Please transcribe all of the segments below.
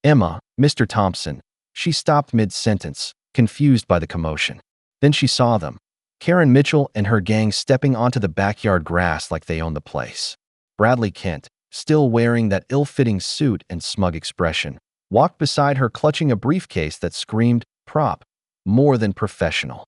Emma, Mr. Thompson." She stopped mid-sentence, confused by the commotion. Then she saw them. Karen Mitchell and her gang stepping onto the backyard grass like they owned the place. Bradley Kent, still wearing that ill-fitting suit and smug expression, walked beside her clutching a briefcase that screamed, "Prop, more than professional."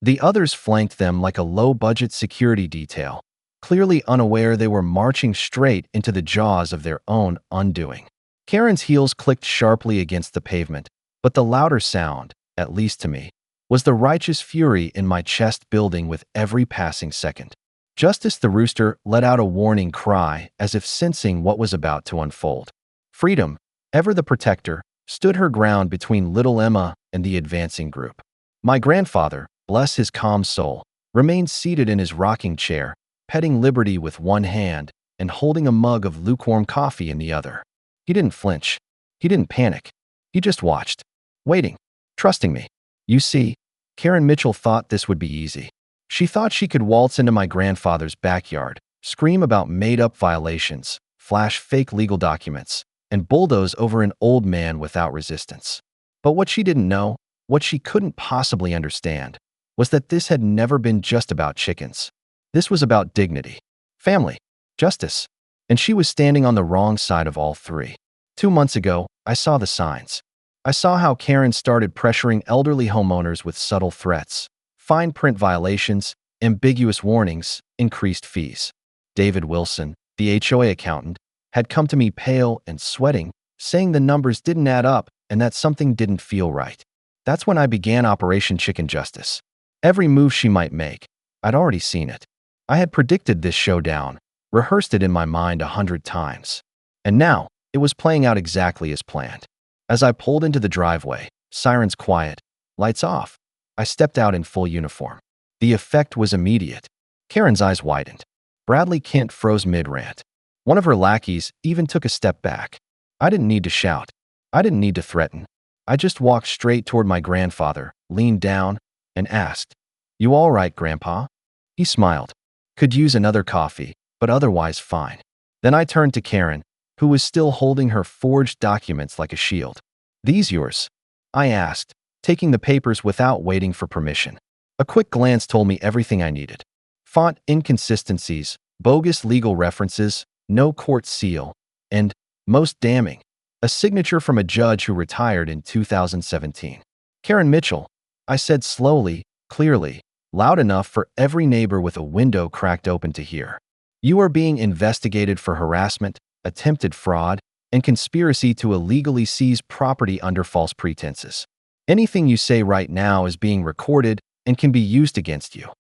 The others flanked them like a low-budget security detail, clearly unaware they were marching straight into the jaws of their own undoing. Karen's heels clicked sharply against the pavement, but the louder sound, at least to me, was the righteous fury in my chest building with every passing second. Justice the rooster let out a warning cry as if sensing what was about to unfold. Freedom, ever the protector, stood her ground between little Emma and the advancing group. My grandfather, bless his calm soul, remained seated in his rocking chair, petting Liberty with one hand and holding a mug of lukewarm coffee in the other. He didn't flinch. He didn't panic. He just watched, waiting, trusting me. You see, Karen Mitchell thought this would be easy. She thought she could waltz into my grandfather's backyard, scream about made-up violations, flash fake legal documents, and bulldoze over an old man without resistance. But what she didn't know, what she couldn't possibly understand, was that this had never been just about chickens. This was about dignity, family, justice, and she was standing on the wrong side of all three. 2 months ago, I saw the signs. I saw how Karen started pressuring elderly homeowners with subtle threats, fine print violations, ambiguous warnings, increased fees. David Wilson, the HOA accountant, had come to me pale and sweating, saying the numbers didn't add up and that something didn't feel right. That's when I began Operation Chicken Justice. Every move she might make, I'd already seen it. I had predicted this showdown, rehearsed it in my mind 100 times. And now, it was playing out exactly as planned. As I pulled into the driveway, sirens quiet, lights off, I stepped out in full uniform. The effect was immediate. Karen's eyes widened. Bradley Kent froze mid-rant. One of her lackeys even took a step back. I didn't need to shout. I didn't need to threaten. I just walked straight toward my grandfather, leaned down, and asked, "You all right, Grandpa?" He smiled. "Could use another coffee, but otherwise fine." Then I turned to Karen, who was still holding her forged documents like a shield. "These yours?" I asked, taking the papers without waiting for permission. A quick glance told me everything I needed. Font inconsistencies, bogus legal references, no court seal, and, most damning, a signature from a judge who retired in 2017. "Karen Mitchell," I said slowly, clearly, loud enough for every neighbor with a window cracked open to hear. "You are being investigated for harassment, attempted fraud, and conspiracy to illegally seize property under false pretenses. Anything you say right now is being recorded and can be used against you."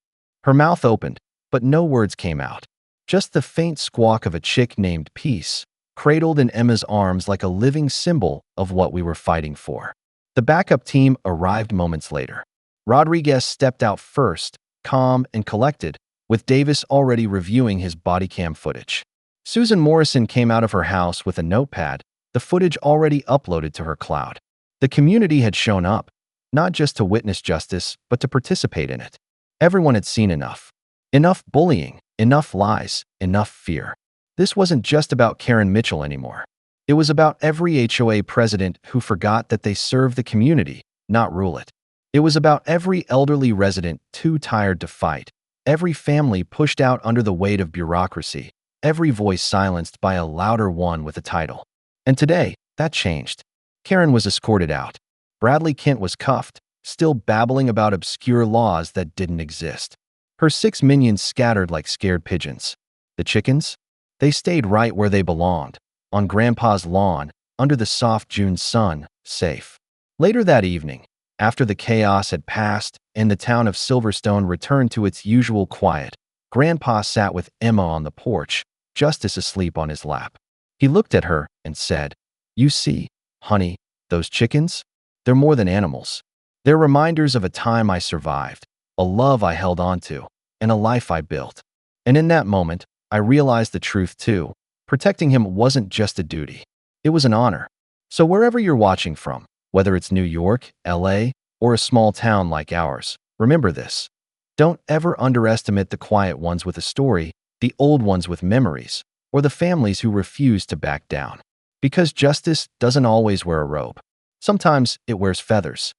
Her mouth opened, but no words came out. Just the faint squawk of a chick named Peace, cradled in Emma's arms like a living symbol of what we were fighting for. The backup team arrived moments later. Rodriguez stepped out first, calm and collected, with Davis already reviewing his body cam footage. Susan Morrison came out of her house with a notepad, the footage already uploaded to her cloud. The community had shown up, not just to witness justice, but to participate in it. Everyone had seen enough. Enough bullying, enough lies, enough fear. This wasn't just about Karen Mitchell anymore. It was about every HOA president who forgot that they serve the community, not rule it. It was about every elderly resident too tired to fight, every family pushed out under the weight of bureaucracy, every voice silenced by a louder one with a title. And today, that changed. Karen was escorted out. Bradley Kent was cuffed, still babbling about obscure laws that didn't exist. Her 6 minions scattered like scared pigeons. The chickens? They stayed right where they belonged, on Grandpa's lawn, under the soft June sun, safe. Later that evening, after the chaos had passed and the town of Silverstone returned to its usual quiet, Grandpa sat with Emma on the porch, Justice asleep on his lap. He looked at her and said, "You see, honey, those chickens? They're more than animals. They're reminders of a time I survived, a love I held on to, and a life I built." And in that moment, I realized the truth too. Protecting him wasn't just a duty. It was an honor. So wherever you're watching from, whether it's New York, LA, or a small town like ours, remember this. Don't ever underestimate the quiet ones with a story, the old ones with memories, or the families who refuse to back down. Because justice doesn't always wear a robe. Sometimes it wears feathers.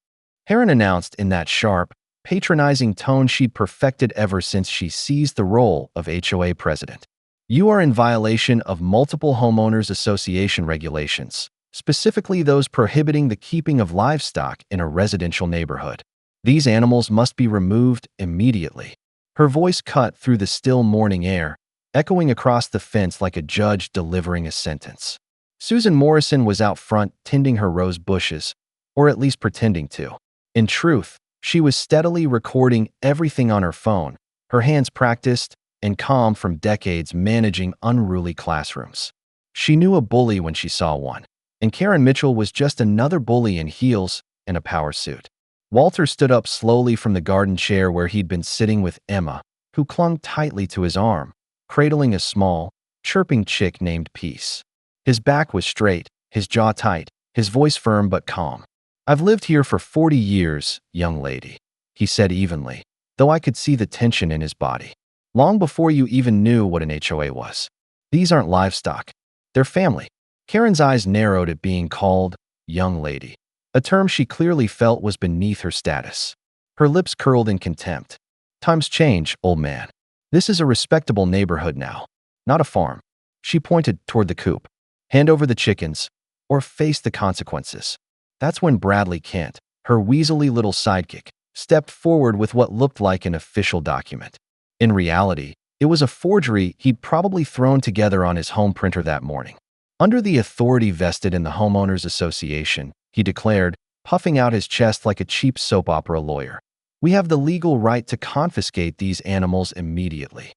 Karen announced in that sharp, patronizing tone she'd perfected ever since she seized the role of HOA president. You are in violation of multiple homeowners association regulations, specifically those prohibiting the keeping of livestock in a residential neighborhood. These animals must be removed immediately. Her voice cut through the still morning air, echoing across the fence like a judge delivering a sentence. Susan Morrison was out front tending her rose bushes, or at least pretending to. In truth, she was steadily recording everything on her phone, her hands practiced and calm from decades managing unruly classrooms. She knew a bully when she saw one, and Karen Mitchell was just another bully in heels and a power suit. Walter stood up slowly from the garden chair where he'd been sitting with Emma, who clung tightly to his arm, cradling a small, chirping chick named Peace. His back was straight, his jaw tight, his voice firm but calm. "I've lived here for 40 years, young lady," he said evenly, though I could see the tension in his body. "Long before you even knew what an HOA was. These aren't livestock. They're family." Karen's eyes narrowed at being called young lady, a term she clearly felt was beneath her status. Her lips curled in contempt. "Times change, old man. This is a respectable neighborhood now, not a farm." She pointed toward the coop. "Hand over the chickens, or face the consequences." That's when Bradley Kent, her weaselly little sidekick, stepped forward with what looked like an official document. In reality, it was a forgery he'd probably thrown together on his home printer that morning. Under the authority vested in the Homeowners Association, he declared, puffing out his chest like a cheap soap opera lawyer, "We have the legal right to confiscate these animals immediately."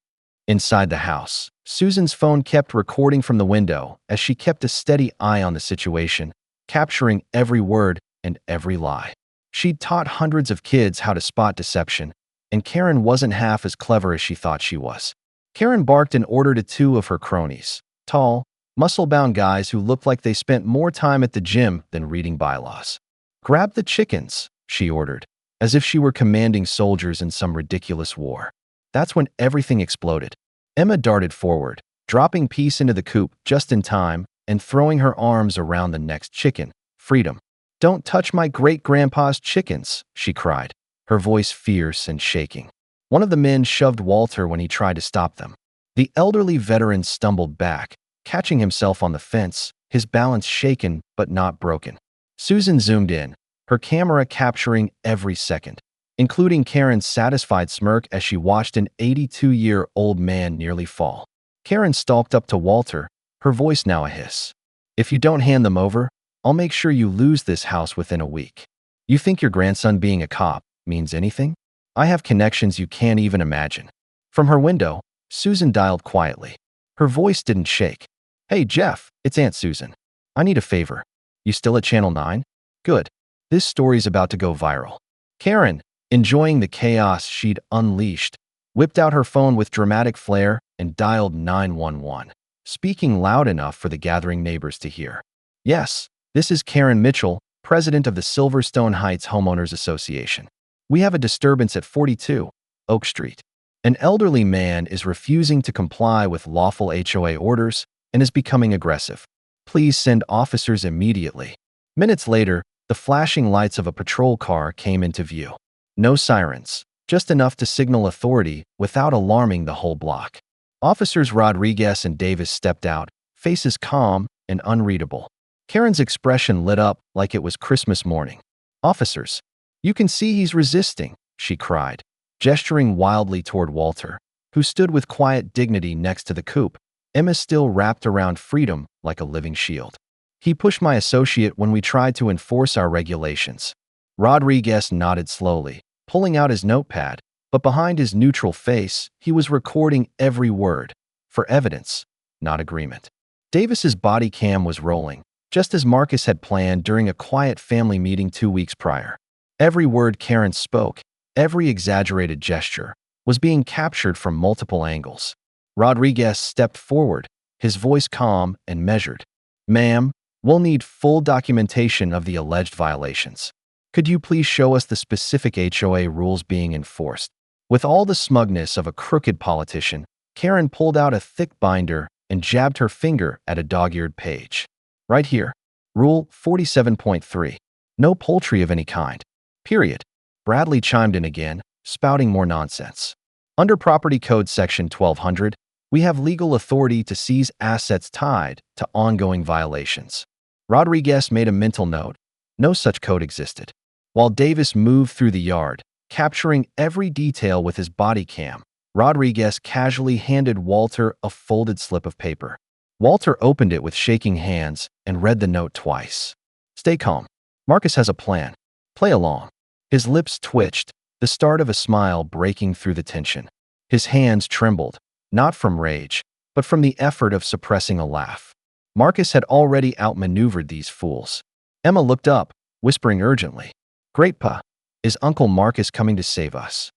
Inside the house, Susan's phone kept recording from the window as she kept a steady eye on the situation, capturing every word and every lie. She'd taught hundreds of kids how to spot deception, and Karen wasn't half as clever as she thought she was. Karen barked an order to two of her cronies, tall, muscle-bound guys who looked like they spent more time at the gym than reading bylaws. "Grab the chickens," she ordered, as if she were commanding soldiers in some ridiculous war. That's when everything exploded. Emma darted forward, dropping Peace into the coop just in time and throwing her arms around the next chicken, Freedom. "Don't touch my great-grandpa's chickens," she cried, her voice fierce and shaking. One of the men shoved Walter when he tried to stop them. The elderly veteran stumbled back, catching himself on the fence, his balance shaken but not broken. Susan zoomed in, her camera capturing every second, including Karen's satisfied smirk as she watched an 82-year-old man nearly fall. Karen stalked up to Walter, her voice now a hiss. "If you don't hand them over, I'll make sure you lose this house within a week. You think your grandson being a cop means anything? I have connections you can't even imagine." From her window, Susan dialed quietly. Her voice didn't shake. "Hey, Jeff, it's Aunt Susan. I need a favor. You still at Channel 9? Good. This story's about to go viral." Karen, enjoying the chaos she'd unleashed, whipped out her phone with dramatic flair and dialed 911, speaking loud enough for the gathering neighbors to hear. "Yes, this is Karen Mitchell, president of the Silverstone Heights Homeowners Association. We have a disturbance at 42 Oak Street. An elderly man is refusing to comply with lawful HOA orders and is becoming aggressive. Please send officers immediately." Minutes later, the flashing lights of a patrol car came into view. No sirens, just enough to signal authority without alarming the whole block. Officers Rodriguez and Davis stepped out, faces calm and unreadable. Karen's expression lit up like it was Christmas morning. "Officers, you can see he's resisting," she cried, gesturing wildly toward Walter, who stood with quiet dignity next to the coop, Emma still wrapped around Freedom like a living shield. "He pushed my associate when we tried to enforce our regulations." Rodriguez nodded slowly, pulling out his notepad, but behind his neutral face, he was recording every word, for evidence, not agreement. Davis's body cam was rolling, just as Marcus had planned during a quiet family meeting 2 weeks prior. Every word Karen spoke, every exaggerated gesture, was being captured from multiple angles. Rodriguez stepped forward, his voice calm and measured. "Ma'am, we'll need full documentation of the alleged violations. Could you please show us the specific HOA rules being enforced?" With all the smugness of a crooked politician, Karen pulled out a thick binder and jabbed her finger at a dog-eared page. Right here. Rule 47.3. No poultry of any kind. Period. Bradley chimed in again, spouting more nonsense. Under Property Code Section 1200, we have legal authority to seize assets tied to ongoing violations. Rodriguez made a mental note. No such code existed. While Davis moved through the yard, capturing every detail with his body cam, Rodriguez casually handed Walter a folded slip of paper. Walter opened it with shaking hands and read the note twice. Stay calm. Marcus has a plan. Play along. His lips twitched, the start of a smile breaking through the tension. His hands trembled, not from rage, but from the effort of suppressing a laugh. Marcus had already outmaneuvered these fools. Emma looked up, whispering urgently, "Great Pa, is Uncle Marcus coming to save us?"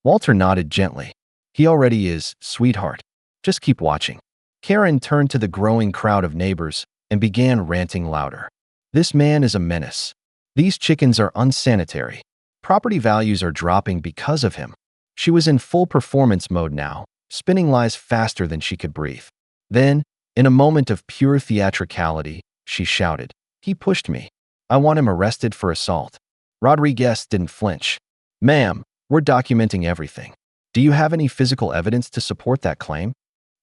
Walter nodded gently. "He already is, sweetheart. Just keep watching." Karen turned to the growing crowd of neighbors and began ranting louder. "This man is a menace. These chickens are unsanitary. Property values are dropping because of him." She was in full performance mode now, spinning lies faster than she could breathe. Then, in a moment of pure theatricality, she shouted, "He pushed me. I want him arrested for assault." Rodriguez didn't flinch. "Ma'am, we're documenting everything. Do you have any physical evidence to support that claim?"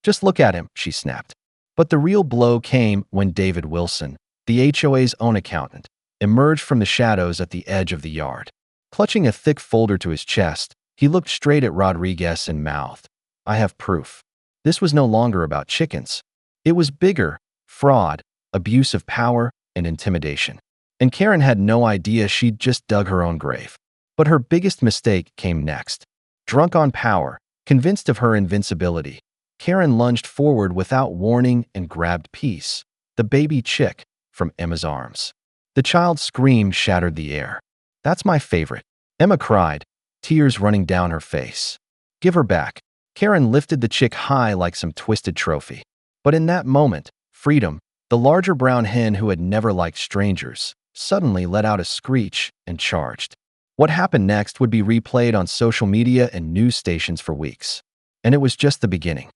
"Just look at him," she snapped. But the real blow came when David Wilson, the HOA's own accountant, emerged from the shadows at the edge of the yard. Clutching a thick folder to his chest, he looked straight at Rodriguez and mouthed, "I have proof." This was no longer about chickens. It was bigger: fraud, abuse of power, and intimidation. And Karen had no idea she'd just dug her own grave. But her biggest mistake came next. Drunk on power, convinced of her invincibility, Karen lunged forward without warning and grabbed Peace, the baby chick, from Emma's arms. The child's scream shattered the air. "That's my favorite," Emma cried, tears running down her face. "Give her back." Karen lifted the chick high like some twisted trophy. But in that moment, Freedom, the larger brown hen who had never liked strangers, suddenly let out a screech and charged. What happened next would be replayed on social media and news stations for weeks. And it was just the beginning.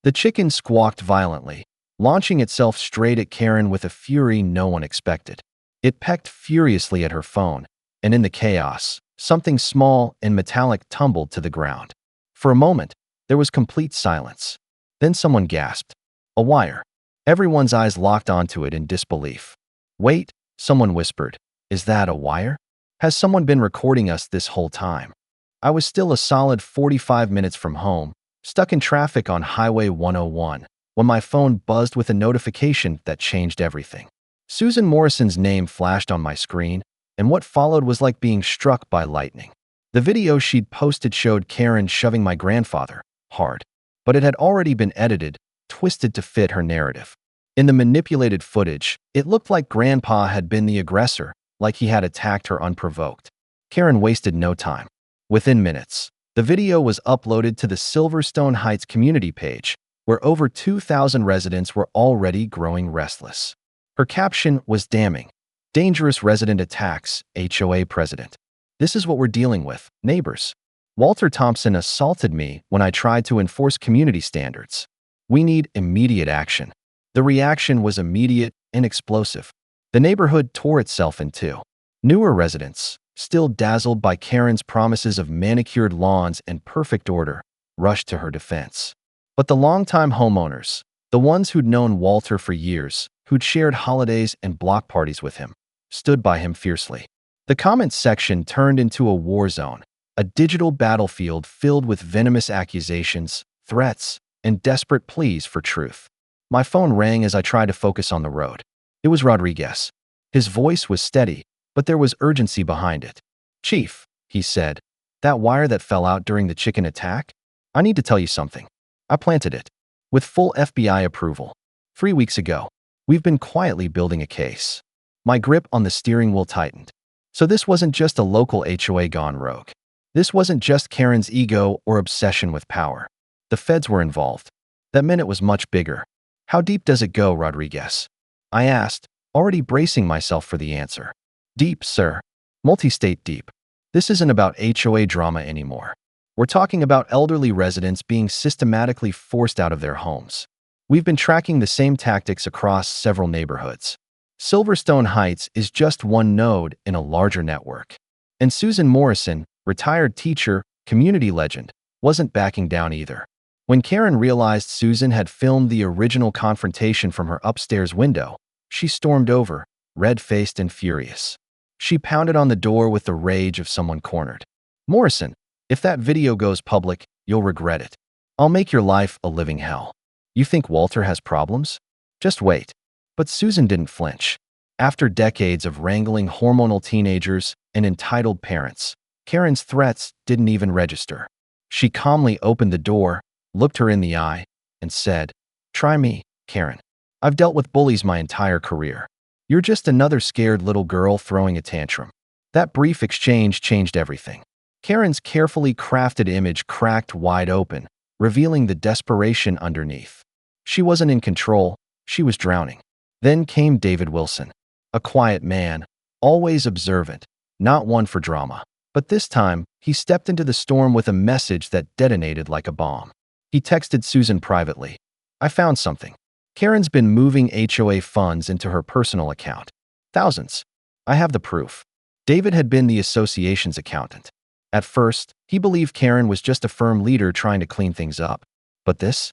The chicken squawked violently, launching itself straight at Karen with a fury no one expected. It pecked furiously at her phone, and in the chaos, something small and metallic tumbled to the ground. For a moment, there was complete silence. Then someone gasped, "A wire." Everyone's eyes locked onto it in disbelief. "Wait," someone whispered, "is that a wire? Has someone been recording us this whole time?" I was still a solid 45 minutes from home, stuck in traffic on Highway 101, when my phone buzzed with a notification that changed everything. Susan Morrison's name flashed on my screen, and what followed was like being struck by lightning. The video she'd posted showed Karen shoving my grandfather, hard, but it had already been edited, twisted to fit her narrative. In the manipulated footage, it looked like Grandpa had been the aggressor, like he had attacked her unprovoked. Karen wasted no time. Within minutes, the video was uploaded to the Silverstone Heights community page, where over 2,000 residents were already growing restless. Her caption was damning. "Dangerous resident attacks HOA president. This is what we're dealing with, neighbors. Walter Thompson assaulted me when I tried to enforce community standards. We need immediate action." The reaction was immediate and explosive. The neighborhood tore itself in two. Newer residents, still dazzled by Karen's promises of manicured lawns and perfect order, rushed to her defense. But the longtime homeowners, the ones who'd known Walter for years, who'd shared holidays and block parties with him, stood by him fiercely. The comments section turned into a war zone, a digital battlefield filled with venomous accusations, threats, and desperate pleas for truth. My phone rang as I tried to focus on the road. It was Rodriguez. His voice was steady, but there was urgency behind it. "Chief," he said, "that wire that fell out during the chicken attack? I need to tell you something. I planted it. With full FBI approval. 3 weeks ago. We've been quietly building a case." My grip on the steering wheel tightened. So this wasn't just a local HOA gone rogue. This wasn't just Karen's ego or obsession with power. The feds were involved. That meant it was much bigger. "How deep does it go, Rodriguez?" I asked, already bracing myself for the answer. "Deep, sir. Multi-state deep. This isn't about HOA drama anymore. We're talking about elderly residents being systematically forced out of their homes. We've been tracking the same tactics across several neighborhoods. Silverstone Heights is just one node in a larger network. And Susan Morrison, retired teacher, community legend, wasn't backing down either. When Karen realized Susan had filmed the original confrontation from her upstairs window, she stormed over, red-faced and furious. She pounded on the door with the rage of someone cornered. "Morrison, if that video goes public, you'll regret it. I'll make your life a living hell. You think Walter has problems? Just wait." But Susan didn't flinch. After decades of wrangling hormonal teenagers and entitled parents, Karen's threats didn't even register. She calmly opened the door, looked her in the eye, and said, "Try me, Karen. I've dealt with bullies my entire career. You're just another scared little girl throwing a tantrum." That brief exchange changed everything. Karen's carefully crafted image cracked wide open, revealing the desperation underneath. She wasn't in control, she was drowning. Then came David Wilson, a quiet man, always observant, not one for drama. But this time, he stepped into the storm with a message that detonated like a bomb. He texted Susan privately, "I found something. Karen's been moving HOA funds into her personal account. Thousands. I have the proof." David had been the association's accountant. At first, he believed Karen was just a firm leader trying to clean things up. But this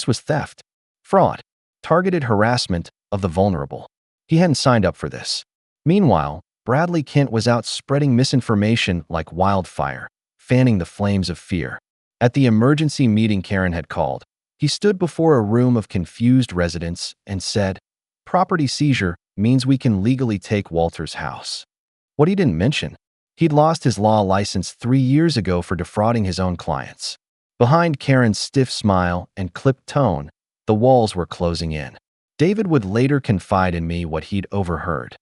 was theft, fraud, targeted harassment of the vulnerable. He hadn't signed up for this. Meanwhile, Bradley Kent was out spreading misinformation like wildfire, fanning the flames of fear. At the emergency meeting Karen had called, he stood before a room of confused residents and said, "Property seizure means we can legally take Walter's house." What he didn't mention, he'd lost his law license 3 years ago for defrauding his own clients. Behind Karen's stiff smile and clipped tone, the walls were closing in. David would later confide in me what he'd overheard.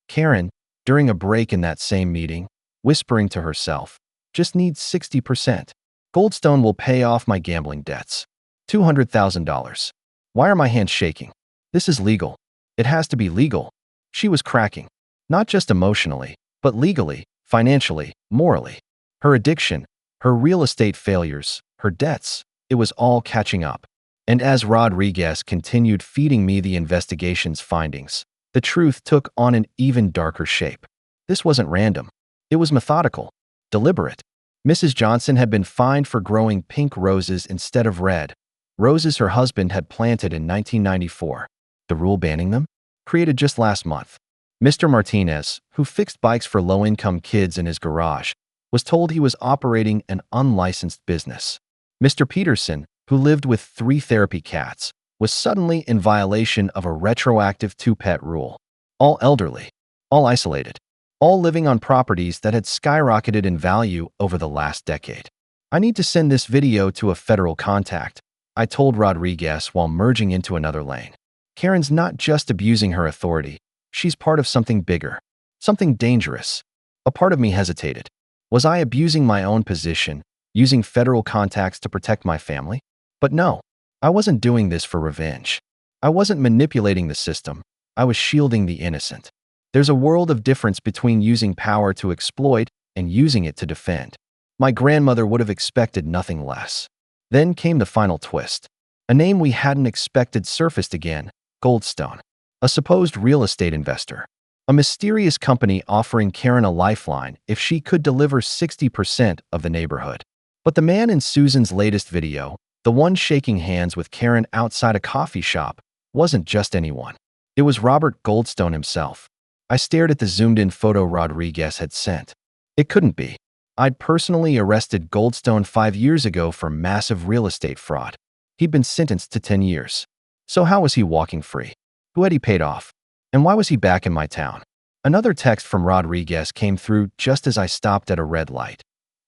Karen, during a break in that same meeting, whispering to herself, "Just need 60%. Goldstone will pay off my gambling debts. $200,000. Why are my hands shaking? This is legal. It has to be legal." She was cracking. Not just emotionally, but legally, financially, morally. Her addiction, her real estate failures, her debts, it was all catching up. And as Rodriguez continued feeding me the investigation's findings, the truth took on an even darker shape. This wasn't random. It was methodical, deliberate. Mrs. Johnson had been fined for growing pink roses instead of red, roses her husband had planted in 1994. The rule banning them? Created just last month. Mr. Martinez, who fixed bikes for low-income kids in his garage, was told he was operating an unlicensed business. Mr. Peterson, who lived with 3 therapy cats, was suddenly in violation of a retroactive 2-pet rule. All elderly, all isolated, all living on properties that had skyrocketed in value over the last decade. "I need to send this video to a federal contact," I told Rodriguez while merging into another lane. Karen's not just abusing her authority, she's part of something bigger, something dangerous. A part of me hesitated. Was I abusing my own position, using federal contacts to protect my family? But no, I wasn't doing this for revenge. I wasn't manipulating the system. I was shielding the innocent. There's a world of difference between using power to exploit and using it to defend. My grandmother would have expected nothing less. Then came the final twist. A name we hadn't expected surfaced again, Goldstone. A supposed real estate investor. A mysterious company offering Karen a lifeline if she could deliver 60% of the neighborhood. But the man in Susan's latest video, the one shaking hands with Karen outside a coffee shop, wasn't just anyone. It was Robert Goldstone himself. I stared at the zoomed-in photo Rodriguez had sent. It couldn't be. I'd personally arrested Goldstone 5 years ago for massive real estate fraud. He'd been sentenced to 10 years. So how was he walking free? Who had he paid off? And why was he back in my town? Another text from Rodriguez came through just as I stopped at a red light.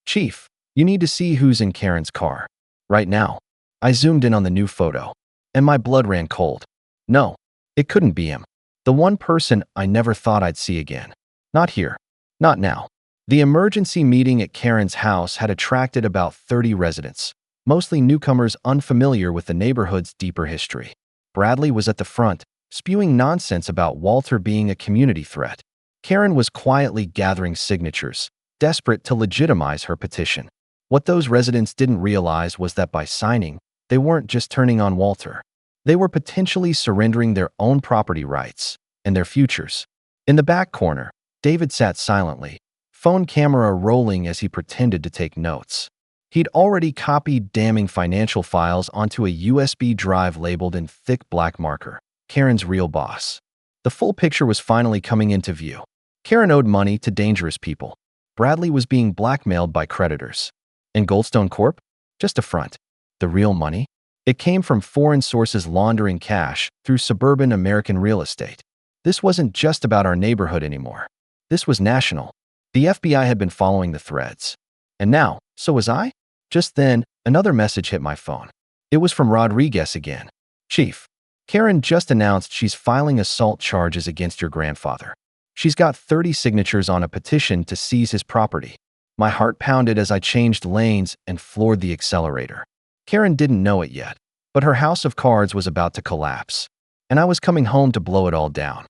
"Chief, you need to see who's in Karen's car. Right now." I zoomed in on the new photo, and my blood ran cold. No, it couldn't be him. The one person I never thought I'd see again. Not here. Not now. The emergency meeting at Karen's house had attracted about 30 residents, mostly newcomers unfamiliar with the neighborhood's deeper history. Bradley was at the front, spewing nonsense about Walter being a community threat. Karen was quietly gathering signatures, desperate to legitimize her petition. What those residents didn't realize was that by signing, they weren't just turning on Walter. They were potentially surrendering their own property rights. and their futures. In the back corner, David sat silently, phone camera rolling as he pretended to take notes. He'd already copied damning financial files onto a USB drive labeled in thick black marker, Karen's real boss. The full picture was finally coming into view. Karen owed money to dangerous people. Bradley was being blackmailed by creditors. And Goldstone Corp? Just a front. The real money? It came from foreign sources laundering cash through suburban American real estate. This wasn't just about our neighborhood anymore. This was national. The FBI had been following the threads. And now, so was I? Just then, another message hit my phone. It was from Rodriguez again. Chief, Karen just announced she's filing assault charges against your grandfather. She's got 30 signatures on a petition to seize his property. My heart pounded as I changed lanes and floored the accelerator. Karen didn't know it yet, but her house of cards was about to collapse, and I was coming home to blow it all down.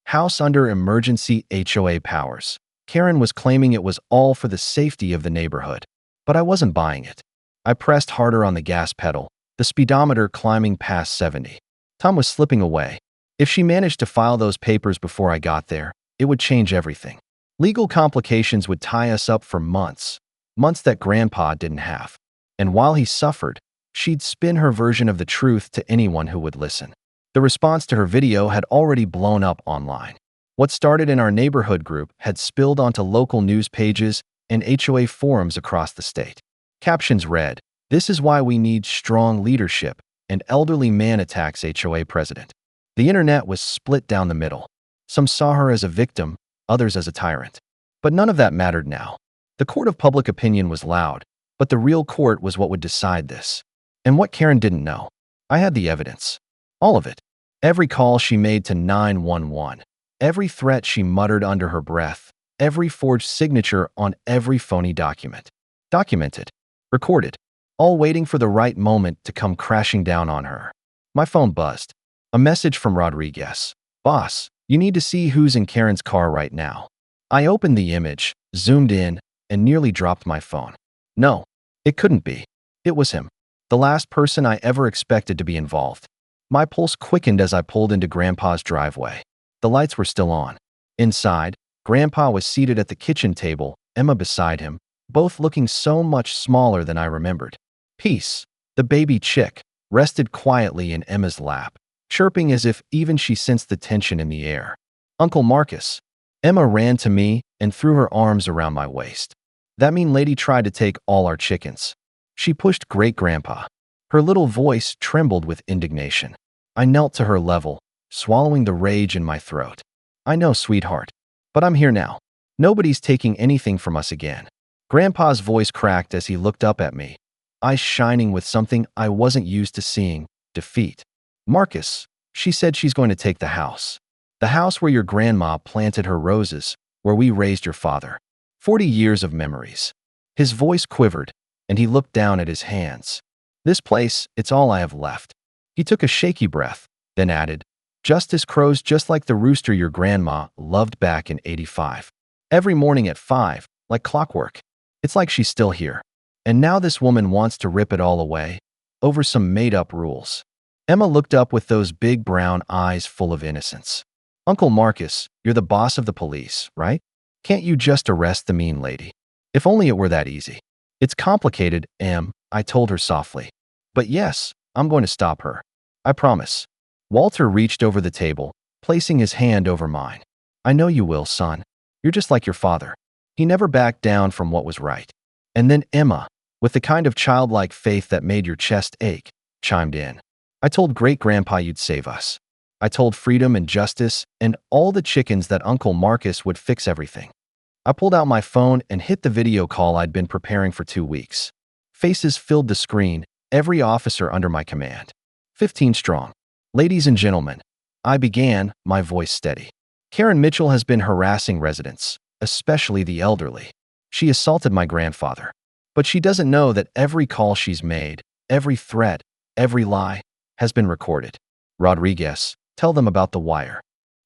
House under emergency HOA powers. Karen was claiming it was all for the safety of the neighborhood, but I wasn't buying it. I pressed harder on the gas pedal, the speedometer climbing past 70. Time was slipping away. If she managed to file those papers before I got there, it would change everything. Legal complications would tie us up for months, months that Grandpa didn't have. And while he suffered, she'd spin her version of the truth to anyone who would listen. The response to her video had already blown up online. What started in our neighborhood group had spilled onto local news pages and HOA forums across the state. Captions read, "This is why we need strong leadership," and "Elderly man attacks HOA president." The internet was split down the middle. Some saw her as a victim, others as a tyrant. But none of that mattered now. The court of public opinion was loud, but the real court was what would decide this. And what Karen didn't know, I had the evidence. All of it. Every call she made to 911. Every threat she muttered under her breath. Every forged signature on every phony document. Documented. Recorded. All waiting for the right moment to come crashing down on her. My phone buzzed. A message from Rodriguez. "Boss, you need to see who's in Karen's car right now." I opened the image, zoomed in, and nearly dropped my phone. No, it couldn't be. It was him. The last person I ever expected to be involved. My pulse quickened as I pulled into Grandpa's driveway. The lights were still on. Inside, Grandpa was seated at the kitchen table, Emma beside him, both looking so much smaller than I remembered. Peace, the baby chick, rested quietly in Emma's lap, chirping as if even she sensed the tension in the air. "Uncle Marcus." Emma ran to me and threw her arms around my waist. "That mean lady tried to take all our chickens." She pushed Great-Grandpa. Her little voice trembled with indignation. I knelt to her level, swallowing the rage in my throat. "I know, sweetheart. But I'm here now. Nobody's taking anything from us again." Grandpa's voice cracked as he looked up at me, eyes shining with something I wasn't used to seeing, defeat. "Marcus, she said she's going to take the house. The house where your grandma planted her roses, where we raised your father. 40 years of memories." His voice quivered, and he looked down at his hands. "This place, it's all I have left." He took a shaky breath, then added, "Justice crows just like the rooster your grandma loved back in '85. Every morning at 5, like clockwork. It's like she's still here. And now this woman wants to rip it all away, over some made-up rules." Emma looked up with those big brown eyes full of innocence. "Uncle Marcus, you're the boss of the police, right? Can't you just arrest the mean lady? If only it were that easy." "It's complicated, Em," I told her softly. "But yes, I'm going to stop her. I promise." Walter reached over the table, placing his hand over mine. "I know you will, son. You're just like your father." He never backed down from what was right. And then Emma, with the kind of childlike faith that made your chest ache, chimed in. "I told Great-Grandpa you'd save us. I told freedom and justice and all the chickens that Uncle Marcus would fix everything." I pulled out my phone and hit the video call I'd been preparing for 2 weeks. Faces filled the screen, every officer under my command. 15 strong. "Ladies and gentlemen," I began, my voice steady. "Karen Mitchell has been harassing residents, especially the elderly. She assaulted my grandfather. But she doesn't know that every call she's made, every threat, every lie, has been recorded. Rodriguez, tell them about the wire."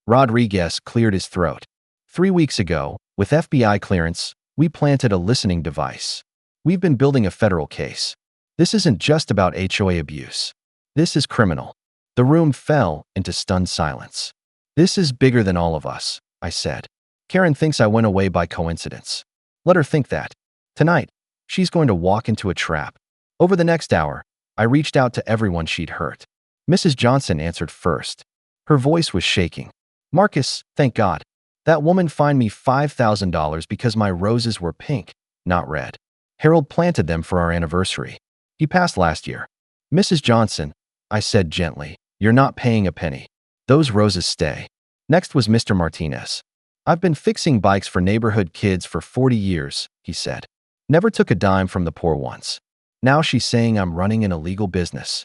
Rodriguez cleared his throat. 3 weeks ago, with FBI clearance, we planted a listening device. We've been building a federal case. This isn't just about HOA abuse. This is criminal." The room fell into stunned silence. This is bigger than all of us, I said. Karen thinks I went away by coincidence. Let her think that. Tonight, she's going to walk into a trap. Over the next hour, I reached out to everyone she'd hurt. Mrs. Johnson answered first. Her voice was shaking. Marcus, thank God. That woman fined me $5,000 because my roses were pink, not red. Harold planted them for our anniversary. He passed last year. Mrs. Johnson, I said gently, you're not paying a penny. Those roses stay. Next was Mr. Martinez. I've been fixing bikes for neighborhood kids for 40 years, he said. Never took a dime from the poor ones. Now she's saying I'm running an illegal business.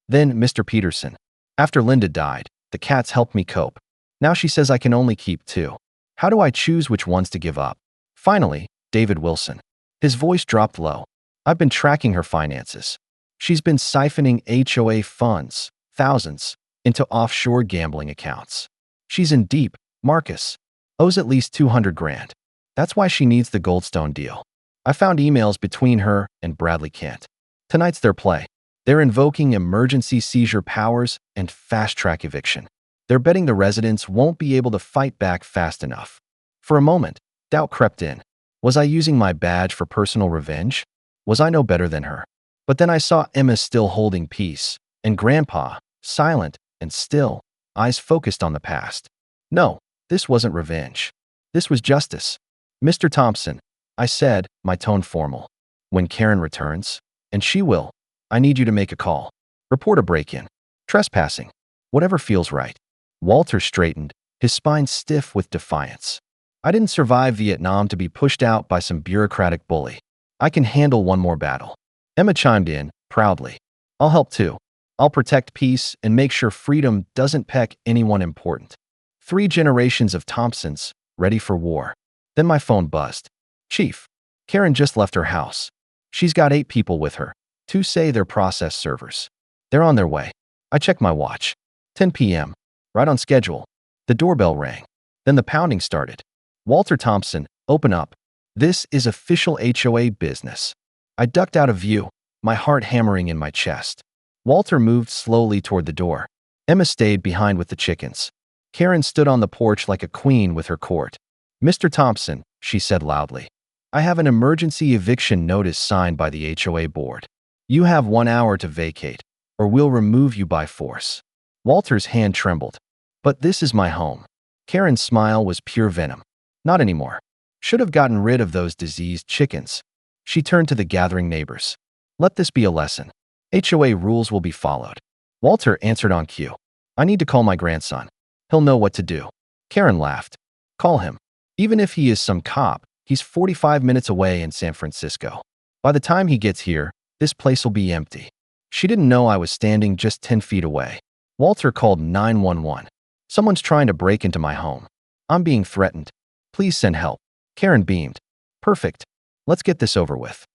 Then Mr. Peterson. After Linda died, the cats helped me cope. Now she says I can only keep 2. How do I choose which ones to give up? Finally, David Wilson. His voice dropped low. I've been tracking her finances. She's been siphoning HOA funds, thousands, into offshore gambling accounts. She's in deep, Marcus. Owes at least 200 grand. That's why she needs the Goldstone deal. I found emails between her and Bradley Kent. Tonight's their play. They're invoking emergency seizure powers and fast-track eviction. They're betting the residents won't be able to fight back fast enough. For a moment, doubt crept in. Was I using my badge for personal revenge? Was I no better than her? But then I saw Emma still holding peace, and Grandpa, silent and still, eyes focused on the past. No, this wasn't revenge. This was justice. Mr. Thompson, I said, my tone formal. When Karen returns, and she will, I need you to make a call. Report a break-in. Trespassing. Whatever feels right. Walter straightened, his spine stiff with defiance. I didn't survive Vietnam to be pushed out by some bureaucratic bully. I can handle one more battle. Emma chimed in, proudly. I'll help too. I'll protect peace and make sure freedom doesn't peck anyone important. 3 generations of Thompsons, ready for war. Then my phone buzzed. Chief, Karen just left her house. She's got 8 people with her. 2 say they're process servers. They're on their way. I checked my watch. 10 p.m. Right on schedule. The doorbell rang. Then the pounding started. Walter Thompson, open up. This is official HOA business. I ducked out of view, my heart hammering in my chest. Walter moved slowly toward the door. Emma stayed behind with the chickens. Karen stood on the porch like a queen with her court. Mr. Thompson, she said loudly. I have an emergency eviction notice signed by the HOA board. You have 1 hour to vacate, or we'll remove you by force. Walter's hand trembled. But this is my home. Karen's smile was pure venom. Not anymore. Should have gotten rid of those diseased chickens. She turned to the gathering neighbors. Let this be a lesson. HOA rules will be followed. Walter answered on cue. I need to call my grandson. He'll know what to do. Karen laughed. Call him. Even if he is some cop, he's 45 minutes away in San Francisco. By the time he gets here, this place will be empty. She didn't know I was standing just 10 feet away. Walter called 911. Someone's trying to break into my home. I'm being threatened. Please send help. Karen beamed. Perfect. Let's get this over with.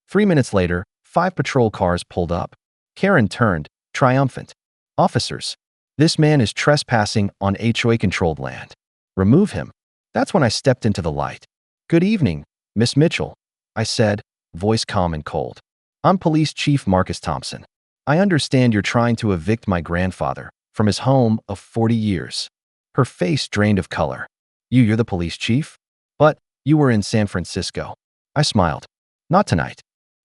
3 minutes later, 5 patrol cars pulled up. Karen turned, triumphant. Officers, this man is trespassing on HOA-controlled land. Remove him. That's when I stepped into the light. Good evening, Miss Mitchell, I said, voice calm and cold. I'm Police Chief Marcus Thompson. I understand you're trying to evict my grandfather from his home of 40 years. Her face drained of color. You're the police chief? But you were in San Francisco. I smiled. Not tonight.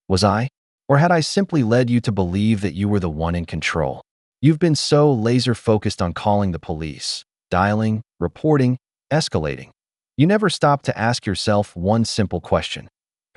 Was I? Or had I simply led you to believe that you were the one in control? You've been so laser-focused on calling the police, dialing, reporting, escalating. You never stopped to ask yourself one simple question.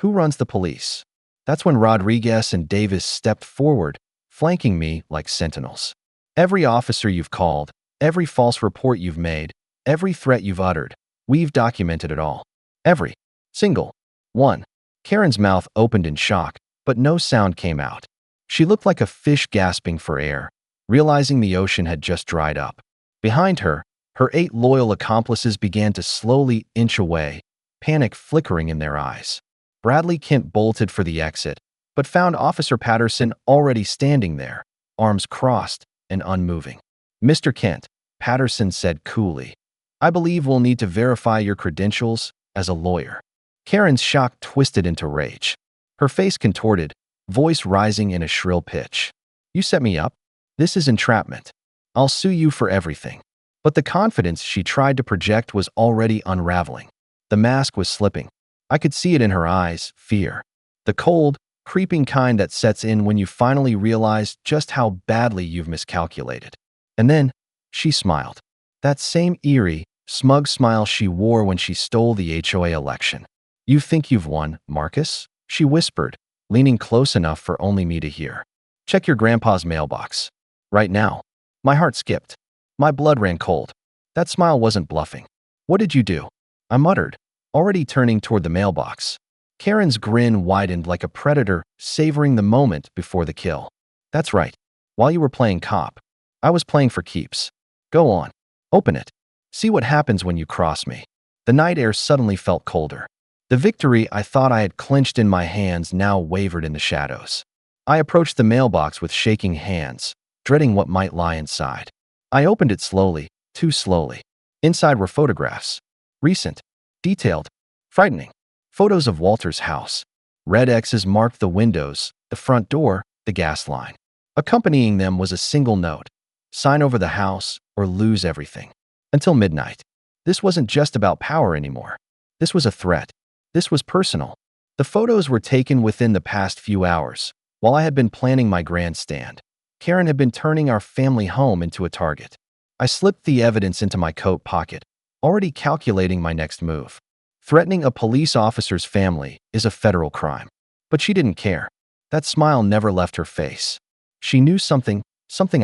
Who runs the police? That's when Rodriguez and Davis stepped forward, flanking me like sentinels. Every officer you've called, every false report you've made, every threat you've uttered, we've documented it all. Every single one. Karen's mouth opened in shock, but no sound came out. She looked like a fish gasping for air, realizing the ocean had just dried up. Behind her, her 8 loyal accomplices began to slowly inch away, panic flickering in their eyes. Bradley Kent bolted for the exit, but found Officer Patterson already standing there, arms crossed and unmoving. Mr. Kent, Patterson said coolly, I believe we'll need to verify your credentials as a lawyer. Karen's shock twisted into rage. Her face contorted, voice rising in a shrill pitch. You set me up? This is entrapment. I'll sue you for everything. But the confidence she tried to project was already unraveling. The mask was slipping. I could see it in her eyes, fear. The cold, creeping kind that sets in when you finally realize just how badly you've miscalculated. And then, she smiled. That same eerie, smug smile she wore when she stole the HOA election. "You think you've won, Marcus?" she whispered, leaning close enough for only me to hear. "Check your grandpa's mailbox. Right now." My heart skipped. My blood ran cold. That smile wasn't bluffing. "What did you do?" I muttered, already turning toward the mailbox. Karen's grin widened like a predator, savoring the moment before the kill. "That's right. While you were playing cop, I was playing for keeps. Go on. Open it. See what happens when you cross me." The night air suddenly felt colder. The victory I thought I had clinched in my hands now wavered in the shadows. I approached the mailbox with shaking hands, dreading what might lie inside. I opened it slowly, too slowly. Inside were photographs. Recent, detailed, frightening. Photos of Walter's house. Red X's marked the windows, the front door, the gas line. Accompanying them was a single note: "Sign over the house or lose everything." Until midnight. This wasn't just about power anymore. This was a threat. This was personal. The photos were taken within the past few hours, while I had been planning my grandstand. Karen had been turning our family home into a target. I slipped the evidence into my coat pocket, already calculating my next move. Threatening a police officer's family is a federal crime. But she didn't care. That smile never left her face. She knew something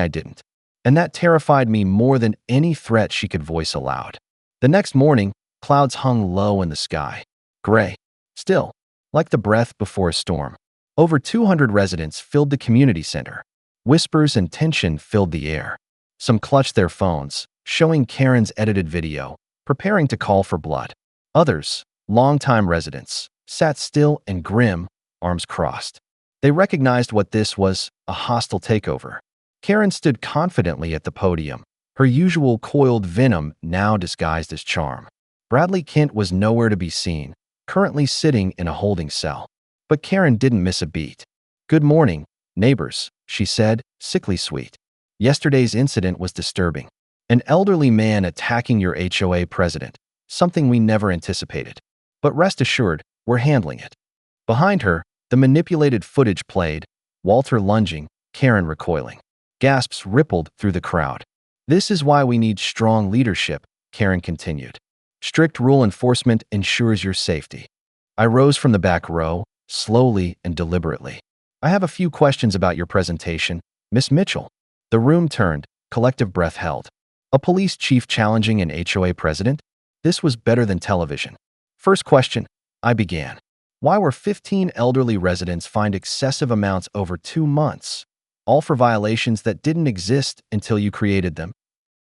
I didn't. And that terrified me more than any threat she could voice aloud. The next morning, clouds hung low in the sky. Gray. Still. Like the breath before a storm. Over 200 residents filled the community center. Whispers and tension filled the air. Some clutched their phones, showing Karen's edited video, preparing to call for blood. Others, longtime residents, sat still and grim, arms crossed. They recognized what this was: a hostile takeover. Karen stood confidently at the podium, her usual coiled venom now disguised as charm. Bradley Kent was nowhere to be seen, currently sitting in a holding cell. But Karen didn't miss a beat. "Good morning, neighbors," she said, sickly sweet. "Yesterday's incident was disturbing. An elderly man attacking your HOA president, something we never anticipated. But rest assured, we're handling it." Behind her, the manipulated footage played, Walter lunging, Karen recoiling. Gasps rippled through the crowd. "This is why we need strong leadership," Karen continued. "Strict rule enforcement ensures your safety." I rose from the back row, slowly and deliberately. "I have a few questions about your presentation, Miss Mitchell." The room turned, collective breath held. A police chief challenging an HOA president? This was better than television. "First question," I began. "Why were 15 elderly residents fined excessive amounts over 2 months? All for violations that didn't exist until you created them?"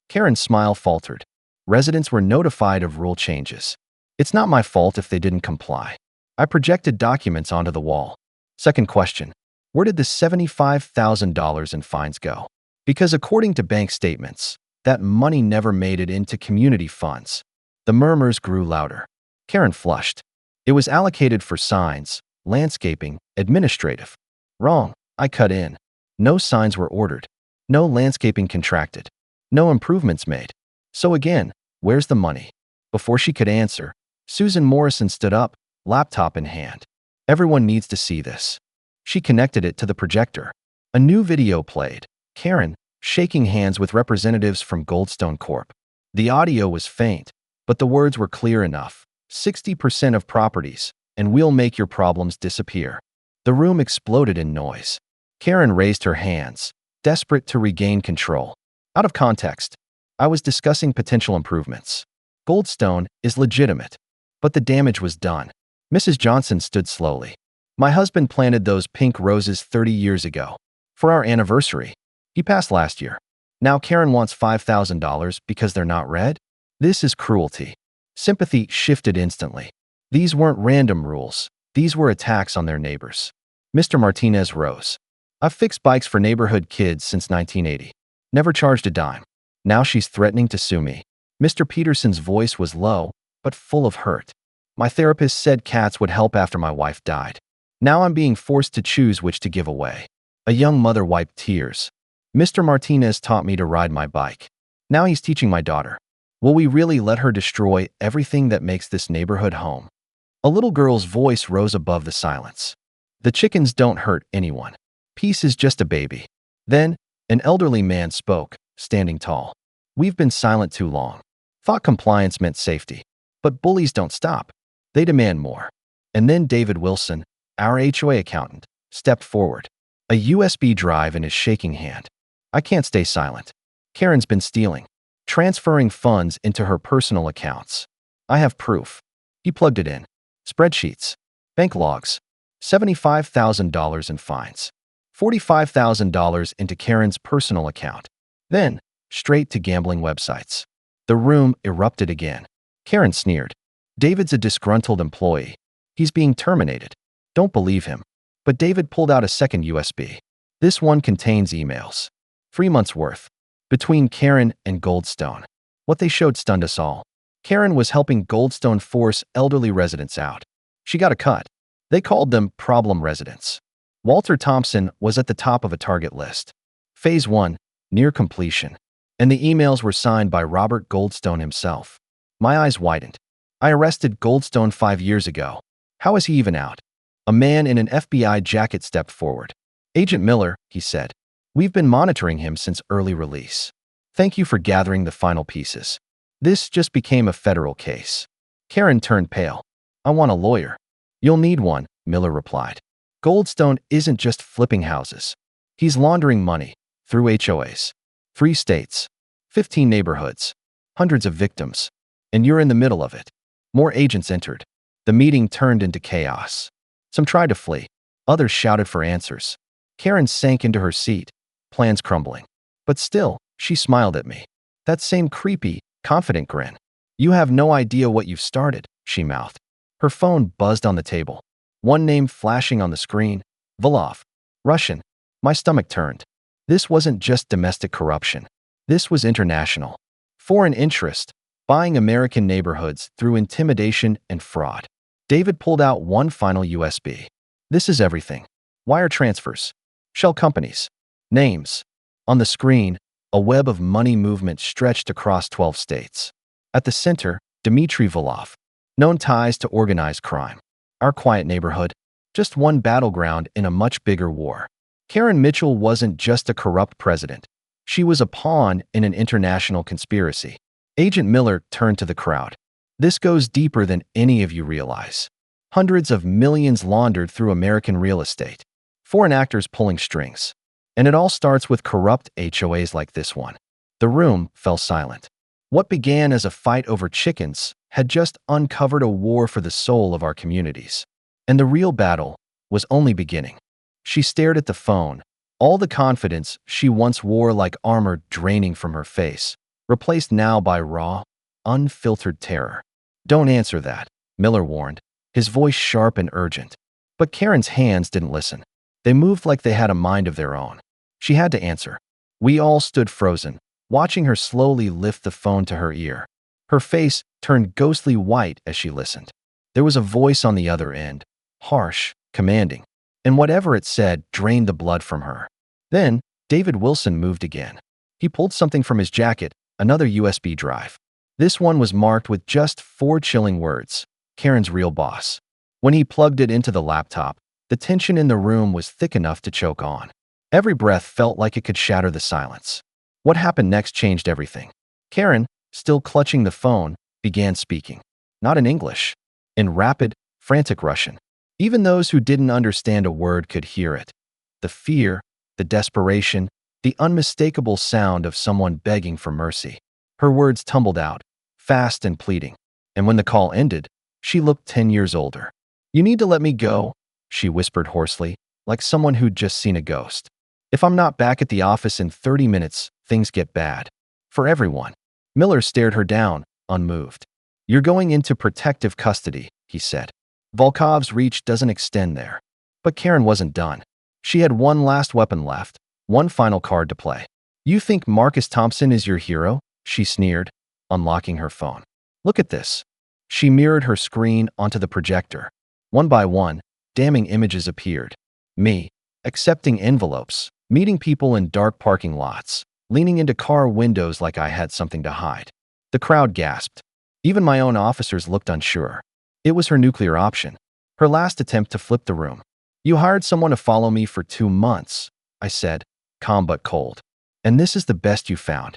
Karen's smile faltered. "Residents were notified of rule changes. It's not my fault if they didn't comply." I projected documents onto the wall. Second question, where did the $75,000 in fines go? Because according to bank statements, that money never made it into community funds. The murmurs grew louder. Karen flushed. "It was allocated for signs, landscaping, administrative." "Wrong," I cut in. "No signs were ordered. No landscaping contracted. No improvements made. So again, where's the money?" Before she could answer, Susan Morrison stood up, laptop in hand. "Everyone needs to see this." She connected it to the projector. A new video played. Karen, shaking hands with representatives from Goldstone Corp. The audio was faint, but the words were clear enough. 60% of properties, and we'll make your problems disappear." The room exploded in noise. Karen raised her hands, desperate to regain control. Out of context, I was discussing potential improvements. Goldstone is legitimate, but the damage was done. Mrs. Johnson stood slowly. "My husband planted those pink roses 30 years ago. For our anniversary. He passed last year. Now Karen wants $5,000 because they're not red? This is cruelty." Sympathy shifted instantly. These weren't random rules. These were attacks on their neighbors. Mr. Martinez rose. "I've fixed bikes for neighborhood kids since 1980. Never charged a dime. Now she's threatening to sue me." Mr. Peterson's voice was low, but full of hurt. "My therapist said cats would help after my wife died. Now I'm being forced to choose which to give away." A young mother wiped tears. "Mr. Martinez taught me to ride my bike. Now he's teaching my daughter. Will we really let her destroy everything that makes this neighborhood home? A little girl's voice rose above the silence. The chickens don't hurt anyone. Peace is just a baby. Then, an elderly man spoke, standing tall. We've been silent too long. Thought compliance meant safety. But bullies don't stop. They demand more. And then David Wilson, our HOA accountant, stepped forward. A USB drive in his shaking hand. I can't stay silent. Karen's been stealing, transferring funds into her personal accounts. I have proof. He plugged it in. Spreadsheets, bank logs, $75,000 in fines, $45,000 into Karen's personal account. Then, straight to gambling websites. The room erupted again. Karen sneered. David's a disgruntled employee. He's being terminated. Don't believe him. But David pulled out a second USB. This one contains emails. 3 months' worth. Between Karen and Goldstone. What they showed stunned us all. Karen was helping Goldstone force elderly residents out. She got a cut. They called them problem residents. Walter Thompson was at the top of a target list. Phase 1, near completion. And the emails were signed by Robert Goldstone himself. My eyes widened. I arrested Goldstone 5 years ago. How is he even out? A man in an FBI jacket stepped forward. Agent Miller, he said. We've been monitoring him since early release. Thank you for gathering the final pieces. This just became a federal case. Karen turned pale. I want a lawyer. You'll need one, Miller replied. Goldstone isn't just flipping houses. He's laundering money through HOAs. 3 states, 15 neighborhoods, hundreds of victims. And you're in the middle of it. More agents entered. The meeting turned into chaos. Some tried to flee. Others shouted for answers. Karen sank into her seat, plans crumbling. But still, she smiled at me. That same creepy, confident grin. You have no idea what you've started, she mouthed. Her phone buzzed on the table. One name flashing on the screen. Volov. Russian. My stomach turned. This wasn't just domestic corruption. This was international. Foreign interest, buying American neighborhoods through intimidation and fraud. David pulled out one final USB. This is everything. Wire transfers. Shell companies. Names. On the screen, a web of money movement stretched across 12 states. At the center, Dmitry Volov. Known ties to organized crime. Our quiet neighborhood. Just one battleground in a much bigger war. Karen Mitchell wasn't just a corrupt president. She was a pawn in an international conspiracy. Agent Miller turned to the crowd. This goes deeper than any of you realize. Hundreds of millions laundered through American real estate. Foreign actors pulling strings. And it all starts with corrupt HOAs like this one. The room fell silent. What began as a fight over chickens had just uncovered a war for the soul of our communities. And the real battle was only beginning. She stared at the phone, all the confidence she once wore like armor draining from her face, replaced now by raw, unfiltered terror. Don't answer that, Miller warned, his voice sharp and urgent. But Karen's hands didn't listen. They moved like they had a mind of their own. She had to answer. We all stood frozen, watching her slowly lift the phone to her ear. Her face turned ghostly white as she listened. There was a voice on the other end, harsh, commanding, and whatever it said drained the blood from her. Then, David Wilson moved again. He pulled something from his jacket, another USB drive. This one was marked with just 4 chilling words, Karen's real boss. When he plugged it into the laptop, the tension in the room was thick enough to choke on. Every breath felt like it could shatter the silence. What happened next changed everything. Karen, still clutching the phone, began speaking. Not in English. In rapid, frantic Russian. Even those who didn't understand a word could hear it. The fear, the desperation, the unmistakable sound of someone begging for mercy. Her words tumbled out, fast and pleading. And when the call ended, she looked 10 years older. You need to let me go, she whispered hoarsely, like someone who'd just seen a ghost. If I'm not back at the office in 30 minutes, things get bad. For everyone. Miller stared her down, unmoved. You're going into protective custody, he said. Volkov's reach doesn't extend there. But Karen wasn't done. She had one last weapon left, one final card to play. You think Marcus Thompson is your hero? She sneered, unlocking her phone. Look at this. She mirrored her screen onto the projector. One by one, damning images appeared. Me, accepting envelopes, meeting people in dark parking lots, leaning into car windows like I had something to hide. The crowd gasped. Even my own officers looked unsure. It was her nuclear option. Her last attempt to flip the room. You hired someone to follow me for 2 months, I said, calm but cold. And this is the best you found.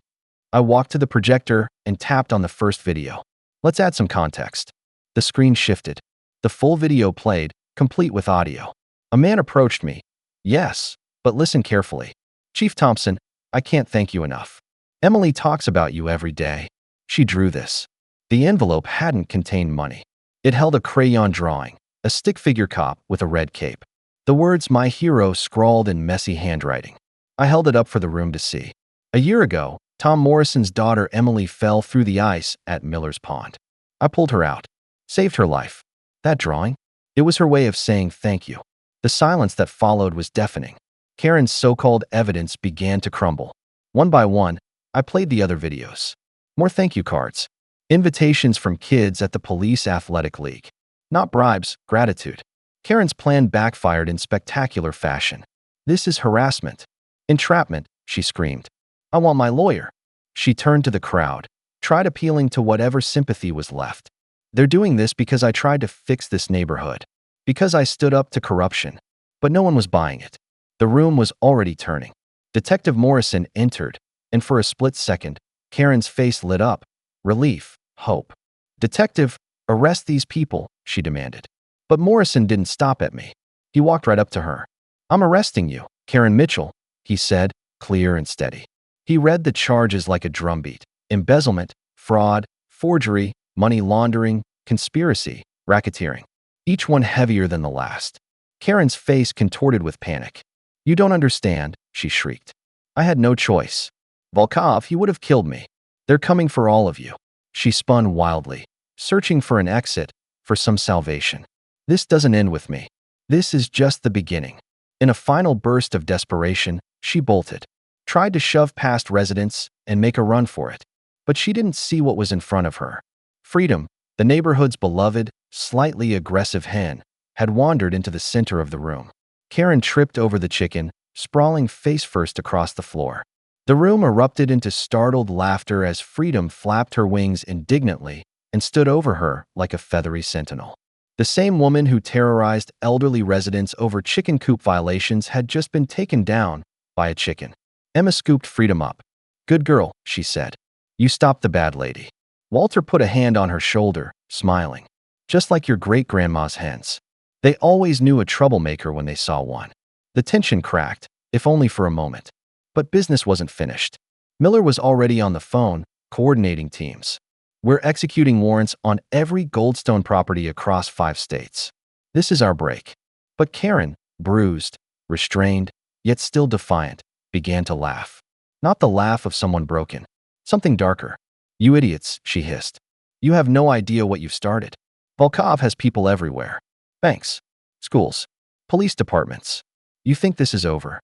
I walked to the projector and tapped on the first video. Let's add some context. The screen shifted. The full video played, complete with audio. A man approached me. Yes, but listen carefully. Chief Thompson, I can't thank you enough. Emily talks about you every day. She drew this. The envelope hadn't contained money. It held a crayon drawing, a stick figure cop with a red cape. The words "My hero" scrawled in messy handwriting. I held it up for the room to see. A year ago, Tom Morrison's daughter Emily fell through the ice at Miller's Pond. I pulled her out. Saved her life. That drawing? It was her way of saying thank you. The silence that followed was deafening. Karen's so-called evidence began to crumble. One by one, I played the other videos. More thank you cards. Invitations from kids at the police athletic league. Not bribes, gratitude. Karen's plan backfired in spectacular fashion. This is harassment. Entrapment, she screamed. I want my lawyer. She turned to the crowd, tried appealing to whatever sympathy was left. They're doing this because I tried to fix this neighborhood. Because I stood up to corruption. But no one was buying it. The room was already turning. Detective Morrison entered, and for a split second, Karen's face lit up. Relief, hope. Detective, arrest these people, she demanded. But Morrison didn't stop at me. He walked right up to her. I'm arresting you, Karen Mitchell, he said, clear and steady. He read the charges like a drumbeat. Embezzlement, fraud, forgery, money laundering, conspiracy, racketeering. Each one heavier than the last. Karen's face contorted with panic. You don't understand, she shrieked. I had no choice. Volkov, he would have killed me. They're coming for all of you. She spun wildly, searching for an exit, for some salvation. This doesn't end with me. This is just the beginning. In a final burst of desperation, she bolted, tried to shove past residents and make a run for it. But she didn't see what was in front of her. Freedom, the neighborhood's beloved, slightly aggressive hen, had wandered into the center of the room. Karen tripped over the chicken, sprawling face first across the floor. The room erupted into startled laughter as Freedom flapped her wings indignantly and stood over her like a feathery sentinel. The same woman who terrorized elderly residents over chicken coop violations had just been taken down by a chicken. Emma scooped Freedom up. Good girl, she said. You stopped the bad lady. Walter put a hand on her shoulder, smiling. Just like your great-grandma's hens. They always knew a troublemaker when they saw one. The tension cracked, if only for a moment. But business wasn't finished. Miller was already on the phone, coordinating teams. We're executing warrants on every Goldstone property across 5 states. This is our break. But Karen, bruised, restrained, yet still defiant, began to laugh. Not the laugh of someone broken. Something darker. You idiots, she hissed. You have no idea what you've started. Volkov has people everywhere. Banks, schools, police departments. You think this is over?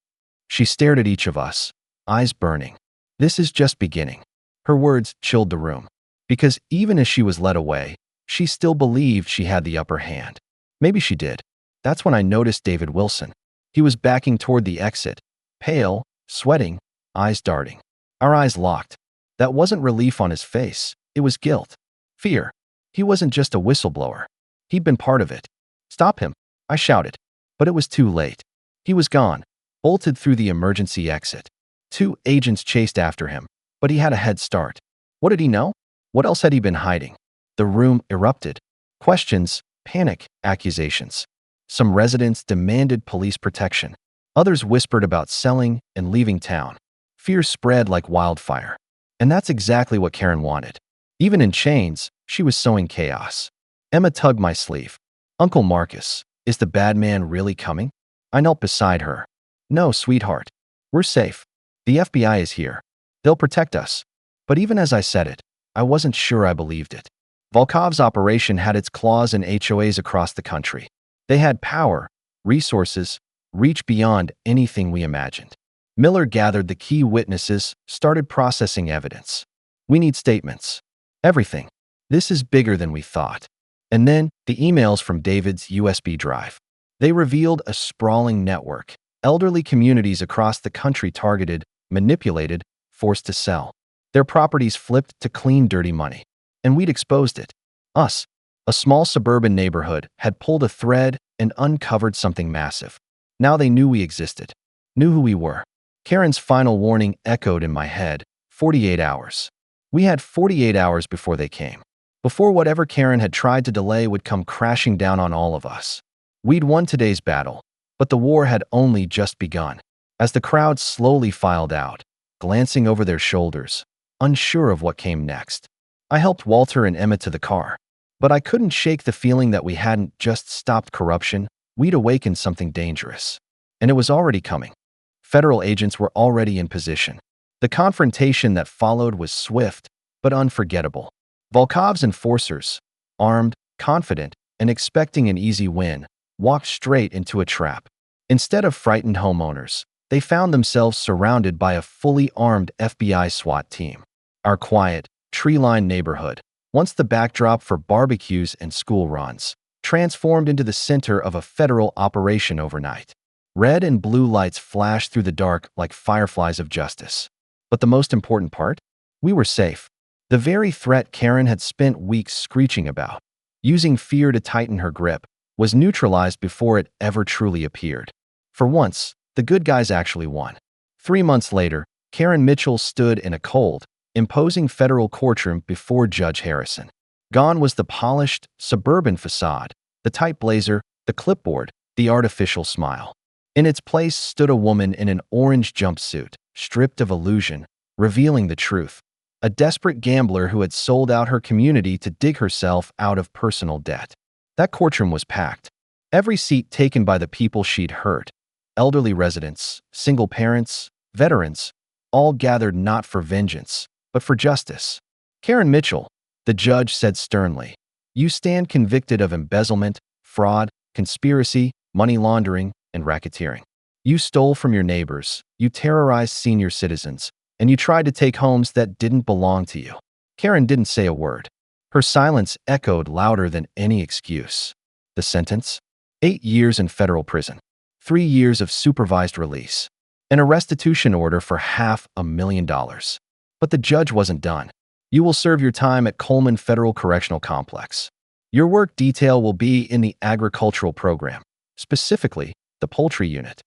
She stared at each of us, eyes burning. This is just beginning. Her words chilled the room. Because even as she was led away, she still believed she had the upper hand. Maybe she did. That's when I noticed David Wilson. He was backing toward the exit, pale, sweating, eyes darting. Our eyes locked. That wasn't relief on his face. It was guilt. Fear. He wasn't just a whistleblower. He'd been part of it. Stop him, I shouted. But it was too late. He was gone, bolted through the emergency exit. 2 agents chased after him, but he had a head start. What did he know? What else had he been hiding? The room erupted. Questions, panic, accusations. Some residents demanded police protection. Others whispered about selling and leaving town. Fear spread like wildfire. And that's exactly what Karen wanted. Even in chains, she was sowing chaos. Emma tugged my sleeve. Uncle Marcus, is the bad man really coming? I knelt beside her. No, sweetheart. We're safe. The FBI is here. They'll protect us. But even as I said it, I wasn't sure I believed it. Volkov's operation had its claws in HOAs across the country. They had power, resources, reach beyond anything we imagined. Miller gathered the key witnesses, started processing evidence. We need statements. Everything. This is bigger than we thought. And then, the emails from David's USB drive. They revealed a sprawling network, elderly communities across the country targeted, manipulated, forced to sell. Their properties flipped to clean, dirty money. And we'd exposed it. Us, a small suburban neighborhood, had pulled a thread and uncovered something massive. Now they knew we existed, knew who we were. Karen's final warning echoed in my head, 48 hours. We had 48 hours before they came. Before whatever Karen had tried to delay would come crashing down on all of us. We'd won today's battle, but the war had only just begun. As the crowd slowly filed out, glancing over their shoulders, unsure of what came next, I helped Walter and Emma to the car. But I couldn't shake the feeling that we hadn't just stopped corruption, we'd awakened something dangerous. And it was already coming. Federal agents were already in position. The confrontation that followed was swift, but unforgettable. Volkov's enforcers, armed, confident, and expecting an easy win, walked straight into a trap. Instead of frightened homeowners, they found themselves surrounded by a fully armed FBI SWAT team. Our quiet, tree-lined neighborhood, once the backdrop for barbecues and school runs, transformed into the center of a federal operation overnight. Red and blue lights flashed through the dark like fireflies of justice. But the most important part? We were safe. The very threat Karen had spent weeks screeching about, using fear to tighten her grip, was neutralized before it ever truly appeared. For once, the good guys actually won. 3 months later, Karen Mitchell stood in a cold, imposing federal courtroom before Judge Harrison. Gone was the polished, suburban facade, the tight blazer, the clipboard, the artificial smile. In its place stood a woman in an orange jumpsuit, stripped of illusion, revealing the truth. A desperate gambler who had sold out her community to dig herself out of personal debt. That courtroom was packed. Every seat taken by the people she'd hurt. Elderly residents, single parents, veterans, all gathered not for vengeance, but for justice. Karen Mitchell, the judge said sternly, you stand convicted of embezzlement, fraud, conspiracy, money laundering, and racketeering. You stole from your neighbors, you terrorized senior citizens, and you tried to take homes that didn't belong to you. Karen didn't say a word. Her silence echoed louder than any excuse. The sentence? 8 years in federal prison, 3 years of supervised release, and a restitution order for $500,000. But the judge wasn't done. You will serve your time at Coleman Federal Correctional Complex. Your work detail will be in the agricultural program, specifically the poultry unit.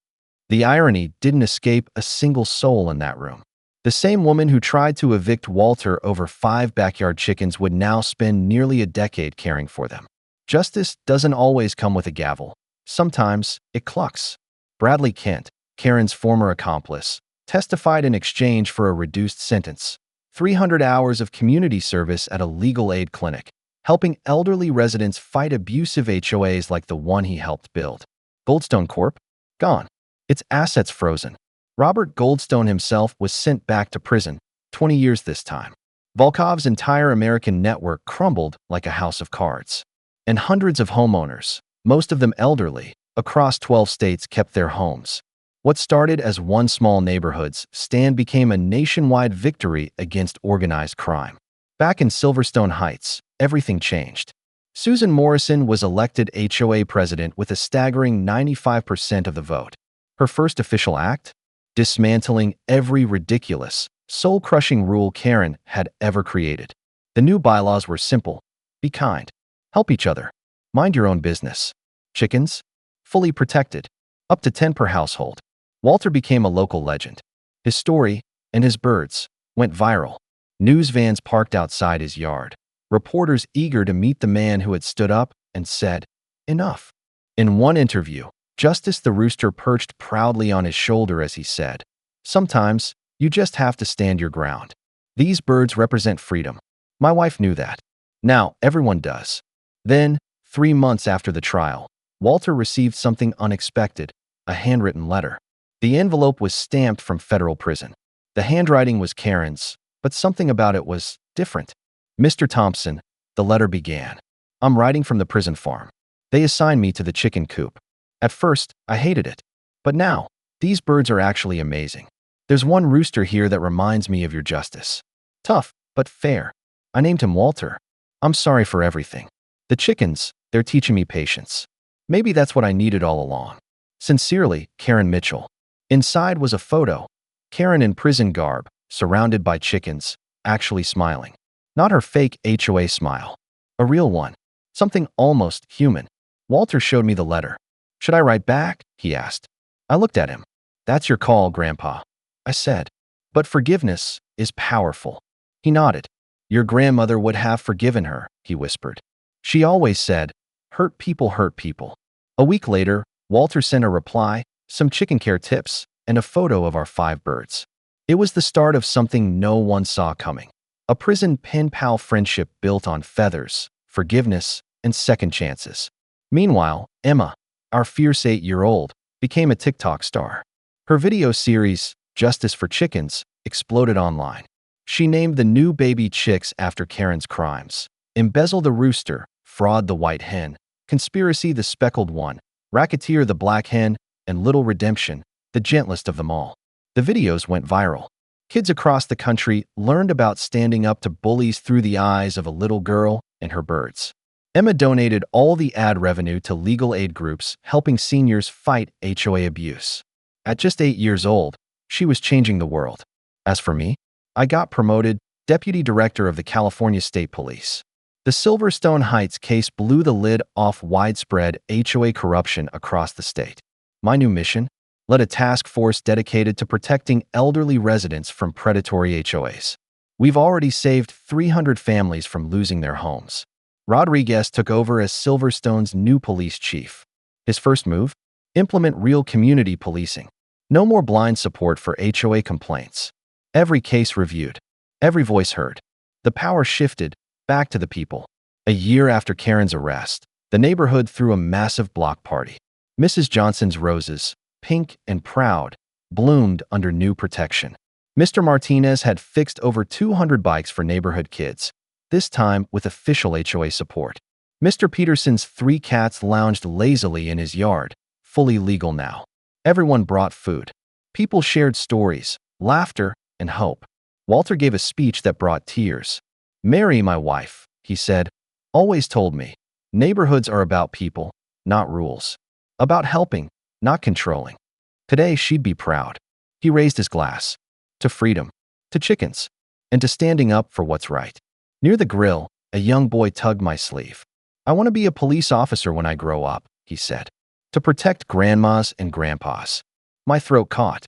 The irony didn't escape a single soul in that room. The same woman who tried to evict Walter over 5 backyard chickens would now spend nearly a decade caring for them. Justice doesn't always come with a gavel. Sometimes it clucks. Bradley Kent, Karen's former accomplice, testified in exchange for a reduced sentence. 300 hours of community service at a legal aid clinic, helping elderly residents fight abusive HOAs like the one he helped build. Goldstone Corp? Gone. Its assets frozen. Robert Goldstone himself was sent back to prison, 20 years this time. Volkov's entire American network crumbled like a house of cards. And hundreds of homeowners, most of them elderly, across 12 states kept their homes. What started as one small neighborhood's stand became a nationwide victory against organized crime. Back in Silverstone Heights, everything changed. Susan Morrison was elected HOA president with a staggering 95% of the vote. Her first official act? Dismantling every ridiculous, soul-crushing rule Karen had ever created. The new bylaws were simple. Be kind. Help each other. Mind your own business. Chickens? Fully protected. Up to 10 per household. Walter became a local legend. His story, and his birds, went viral. News vans parked outside his yard. Reporters eager to meet the man who had stood up and said, enough. In one interview, Justice the Rooster perched proudly on his shoulder as he said, sometimes, you just have to stand your ground. These birds represent freedom. My wife knew that. Now, everyone does. Then, 3 months after the trial, Walter received something unexpected, a handwritten letter. The envelope was stamped from federal prison. The handwriting was Karen's, but something about it was different. Mr. Thompson, the letter began. I'm writing from the prison farm. They assigned me to the chicken coop. At first, I hated it. But now, these birds are actually amazing. There's one rooster here that reminds me of your justice. Tough, but fair. I named him Walter. I'm sorry for everything. The chickens, they're teaching me patience. Maybe that's what I needed all along. Sincerely, Karen Mitchell. Inside was a photo. Karen in prison garb, surrounded by chickens, actually smiling. Not her fake HOA smile. A real one. Something almost human. Walter showed me the letter. "Should I write back?" he asked. I looked at him. "That's your call, Grandpa," I said. "But forgiveness is powerful." He nodded. "Your grandmother would have forgiven her," he whispered. "She always said, 'Hurt people hurt people.'" A week later, Walter sent a reply, some chicken care tips, and a photo of our 5 birds. It was the start of something no one saw coming. A prison pen-pal friendship built on feathers, forgiveness, and second chances. Meanwhile, Emma, our fierce 8-year-old, became a TikTok star. Her video series, Justice for Chickens, exploded online. She named the new baby chicks after Karen's crimes: Embezzle the rooster, Fraud the white hen, Conspiracy the speckled one, Racketeer the black hen, and Little Redemption, the gentlest of them all. The videos went viral. Kids across the country learned about standing up to bullies through the eyes of a little girl and her birds. Emma donated all the ad revenue to legal aid groups helping seniors fight HOA abuse. At just 8 years old, she was changing the world. As for me, I got promoted Deputy Director of the California State Police. The Silverstone Heights case blew the lid off widespread HOA corruption across the state. My new mission? Led a task force dedicated to protecting elderly residents from predatory HOAs. We've already saved 300 families from losing their homes. Rodriguez took over as Silverstone's new police chief. His first move? Implement real community policing. No more blind support for HOA complaints. Every case reviewed. Every voice heard. The power shifted back to the people. A year after Karen's arrest, the neighborhood threw a massive block party. Mrs. Johnson's roses, pink and proud, bloomed under new protection. Mr. Martinez had fixed over 200 bikes for neighborhood kids, this time with official HOA support. Mr. Peterson's 3 cats lounged lazily in his yard, fully legal now. Everyone brought food. People shared stories, laughter, and hope. Walter gave a speech that brought tears. "Mary, my wife," he said, "always told me, neighborhoods are about people, not rules. About helping, not controlling." Today she'd be proud. He raised his glass. To freedom, to chickens, and to standing up for what's right. Near the grill, a young boy tugged my sleeve. "I want to be a police officer when I grow up," he said. "To protect grandmas and grandpas." My throat caught.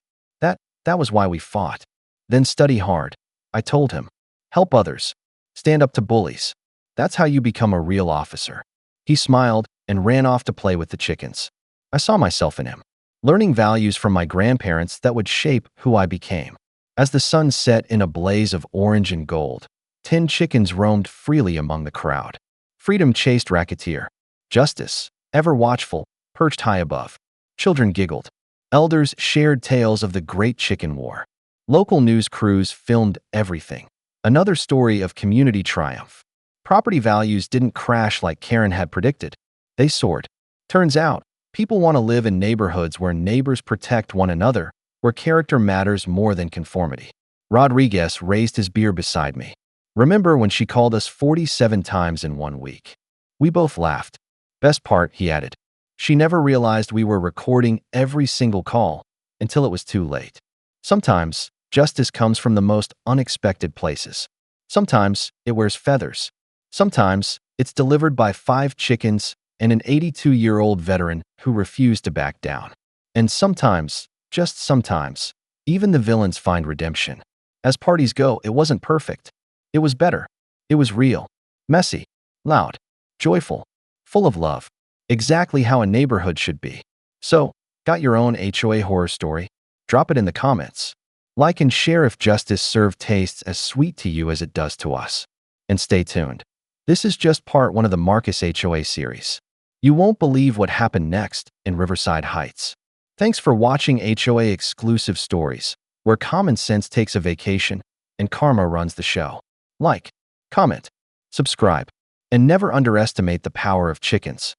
That was why we fought. "Then study hard," I told him. "Help others. Stand up to bullies. That's how you become a real officer." He smiled and ran off to play with the chickens. I saw myself in him, learning values from my grandparents that would shape who I became. As the sun set in a blaze of orange and gold, 10 chickens roamed freely among the crowd. Freedom chased Racketeer. Justice, ever watchful, perched high above. Children giggled. Elders shared tales of the Great Chicken War. Local news crews filmed everything. Another story of community triumph. Property values didn't crash like Karen had predicted. They soared. Turns out, people want to live in neighborhoods where neighbors protect one another, where character matters more than conformity. Rodriguez raised his beer beside me. "Remember when she called us 47 times in 1 week?" We both laughed. "Best part," he added, "she never realized we were recording every single call until it was too late." Sometimes, justice comes from the most unexpected places. Sometimes, it wears feathers. Sometimes, it's delivered by 5 chickens and an 82-year-old veteran who refused to back down. And sometimes, just sometimes, even the villains find redemption. As parties go, it wasn't perfect. It was better. It was real, messy, loud, joyful, full of love. Exactly how a neighborhood should be. So, got your own HOA horror story? Drop it in the comments. Like and share if justice served tastes as sweet to you as it does to us. And stay tuned. This is just part 1 of the Marcus HOA series. You won't believe what happened next in Riverside Heights. Thanks for watching HOA exclusive stories, where common sense takes a vacation and karma runs the show. Like, comment, subscribe, and never underestimate the power of chickens.